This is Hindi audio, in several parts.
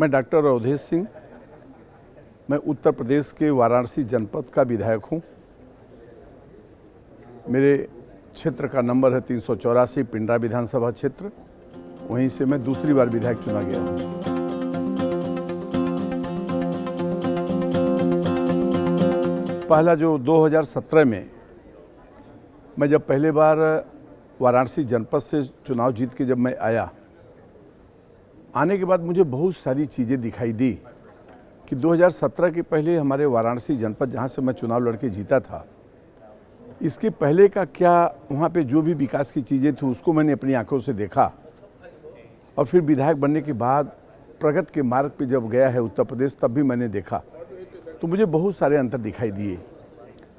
मैं डॉक्टर अवधेश सिंह, मैं उत्तर प्रदेश के वाराणसी जनपद का विधायक हूँ। मेरे क्षेत्र का नंबर है 384 पिंडरा विधानसभा क्षेत्र। वहीं से मैं दूसरी बार विधायक चुना गया हूँ। पहला जो 2017 में मैं जब पहले बार वाराणसी जनपद से चुनाव जीत के जब मैं आने के बाद मुझे बहुत सारी चीज़ें दिखाई दी कि 2017 के पहले हमारे वाराणसी जनपद जहाँ से मैं चुनाव लड़के जीता था, इसके पहले का क्या वहाँ पे जो भी विकास की चीज़ें थी उसको मैंने अपनी आंखों से देखा। और फिर विधायक बनने के बाद प्रगति के मार्ग पे जब गया है उत्तर प्रदेश, तब भी मैंने देखा तो मुझे बहुत सारे अंतर दिखाई दिए।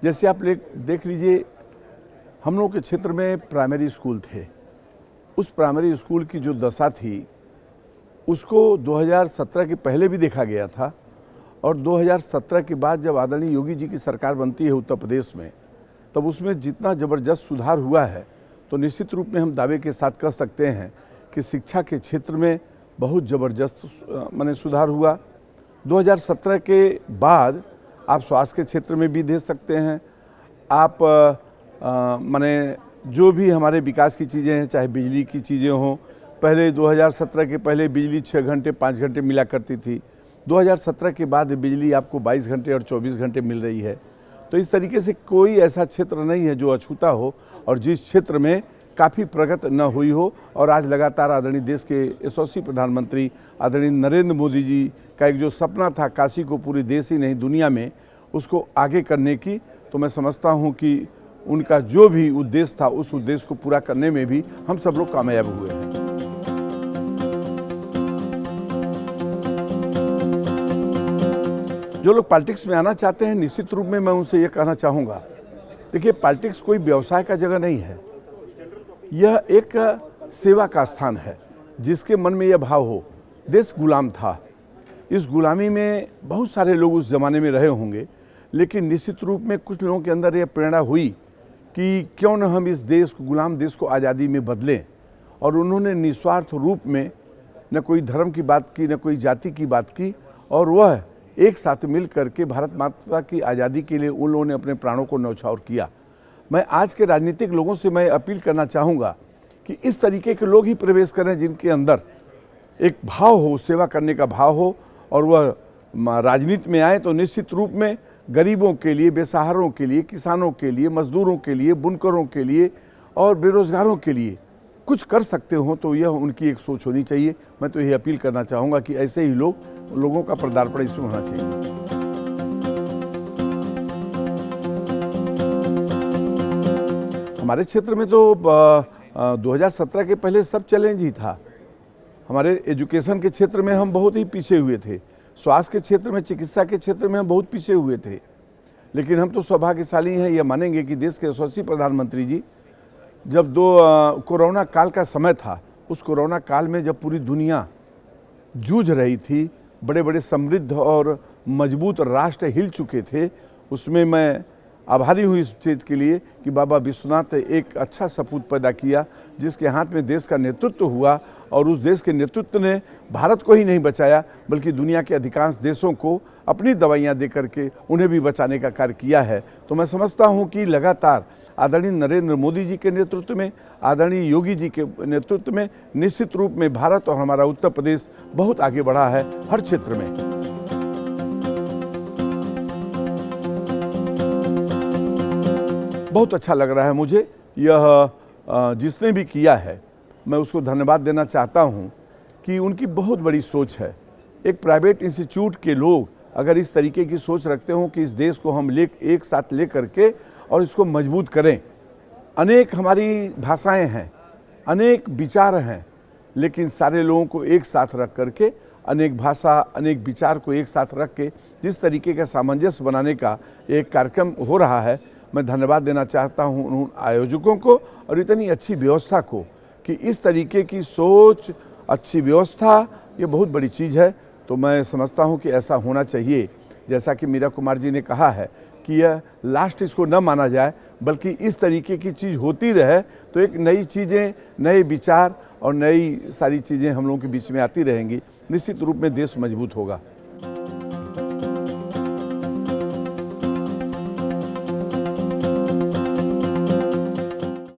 जैसे आप देख लीजिए, हम लोगों के क्षेत्र में प्राइमरी स्कूल थे। उस प्राइमरी स्कूल की जो दशा थी उसको 2017 के पहले भी देखा गया था, और 2017 के बाद जब आदरणीय योगी जी की सरकार बनती है उत्तर प्रदेश में, तब उसमें जितना ज़बरदस्त सुधार हुआ है तो निश्चित रूप में हम दावे के साथ कह सकते हैं कि शिक्षा के क्षेत्र में बहुत ज़बरदस्त माने सुधार हुआ। 2017 के बाद आप स्वास्थ्य के क्षेत्र में भी देख सकते हैं। आप माने जो भी हमारे विकास की चीज़ें हैं, चाहे बिजली की चीज़ें हों, पहले 2017 के पहले बिजली 6 घंटे 5 घंटे मिला करती थी। 2017 के बाद बिजली आपको 22 घंटे और 24 घंटे मिल रही है। तो इस तरीके से कोई ऐसा क्षेत्र नहीं है जो अछूता हो और जिस क्षेत्र में काफ़ी प्रगति न हुई हो। और आज लगातार आदरणीय देश के यशस्वी प्रधानमंत्री आदरणीय नरेंद्र मोदी जी का एक जो सपना था काशी को पूरे देश ही नहीं दुनिया में उसको आगे करने की, तो मैं समझता हूँ कि उनका जो भी उद्देश्य था उस उद्देश्य को पूरा करने में भी हम सब लोग कामयाब हुए हैं। जो लोग पॉलिटिक्स में आना चाहते हैं, निश्चित रूप में मैं उनसे ये कहना चाहूँगा, देखिए पॉलिटिक्स कोई व्यवसाय का जगह नहीं है। यह एक सेवा का स्थान है। जिसके मन में यह भाव हो, देश गुलाम था, इस गुलामी में बहुत सारे लोग उस ज़माने में रहे होंगे, लेकिन निश्चित रूप में कुछ लोगों के अंदर यह प्रेरणा हुई कि क्यों न हम इस देश को, गुलाम देश को आज़ादी में बदलें। और उन्होंने निस्वार्थ रूप में न कोई धर्म की बात की, न कोई जाति की बात की, और वह एक साथ मिल करके भारत माता की आज़ादी के लिए उन लोगों ने अपने प्राणों को न्यौछावर किया। मैं आज के राजनीतिक लोगों से मैं अपील करना चाहूँगा कि इस तरीके के लोग ही प्रवेश करें जिनके अंदर एक भाव हो, सेवा करने का भाव हो, और वह राजनीति में आए तो निश्चित रूप में गरीबों के लिए, बेसहारों के लिए, किसानों के लिए, मजदूरों के लिए, बुनकरों के लिए और बेरोजगारों के लिए कुछ कर सकते हो। तो यह उनकी एक सोच होनी चाहिए। मैं तो यही अपील करना चाहूँगा कि ऐसे ही लोगों का पदार्पण इसमें होना चाहिए। हमारे क्षेत्र में तो 2017 के पहले सब चैलेंज ही था। हमारे एजुकेशन के क्षेत्र में हम बहुत ही पीछे हुए थे, स्वास्थ्य के क्षेत्र में, चिकित्सा के क्षेत्र में हम बहुत पीछे हुए थे। लेकिन हम तो सौभाग्यशाली हैं, यह मानेंगे कि देश के यशस्वी प्रधानमंत्री जी जब कोरोना काल का समय था, उस कोरोना काल में जब पूरी दुनिया जूझ रही थी, बड़े बड़े समृद्ध और मजबूत राष्ट्र हिल चुके थे, उसमें मैं आभारी हूँ इस चीज़ के लिए कि बाबा विश्वनाथ ने एक अच्छा सपूत पैदा किया जिसके हाथ में देश का नेतृत्व हुआ, और उस देश के नेतृत्व ने भारत को ही नहीं बचाया बल्कि दुनिया के अधिकांश देशों को अपनी दवाइयाँ दे करके उन्हें भी बचाने का कार्य किया है। तो मैं समझता हूँ कि लगातार आदरणीय नरेंद्र मोदी जी के नेतृत्व में, आदरणीय योगी जी के नेतृत्व में निश्चित रूप में भारत और हमारा उत्तर प्रदेश बहुत आगे बढ़ा है हर क्षेत्र में। बहुत अच्छा लग रहा है मुझे। यह जिसने भी किया है मैं उसको धन्यवाद देना चाहता हूं कि उनकी बहुत बड़ी सोच है। एक प्राइवेट इंस्टीट्यूट के लोग अगर इस तरीके की सोच रखते हों कि इस देश को हम एक साथ ले करके और इसको मजबूत करें। अनेक हमारी भाषाएं हैं, अनेक विचार हैं, लेकिन सारे लोगों को एक साथ रख करके, अनेक भाषा, अनेक विचार को एक साथ रख के जिस तरीके का सामंजस्य बनाने का एक कार्यक्रम हो रहा है, मैं धन्यवाद देना चाहता हूं उन आयोजकों को और इतनी अच्छी व्यवस्था को कि इस तरीके की सोच, अच्छी व्यवस्था, ये बहुत बड़ी चीज़ है। तो मैं समझता हूं कि ऐसा होना चाहिए। जैसा कि मीरा कुमार जी ने कहा है कि यह लास्ट इसको न माना जाए, बल्कि इस तरीके की चीज़ होती रहे तो एक नई चीज़ें, नए विचार और नई सारी चीज़ें हम लोगों के बीच में आती रहेंगी, निश्चित रूप में देश मजबूत होगा।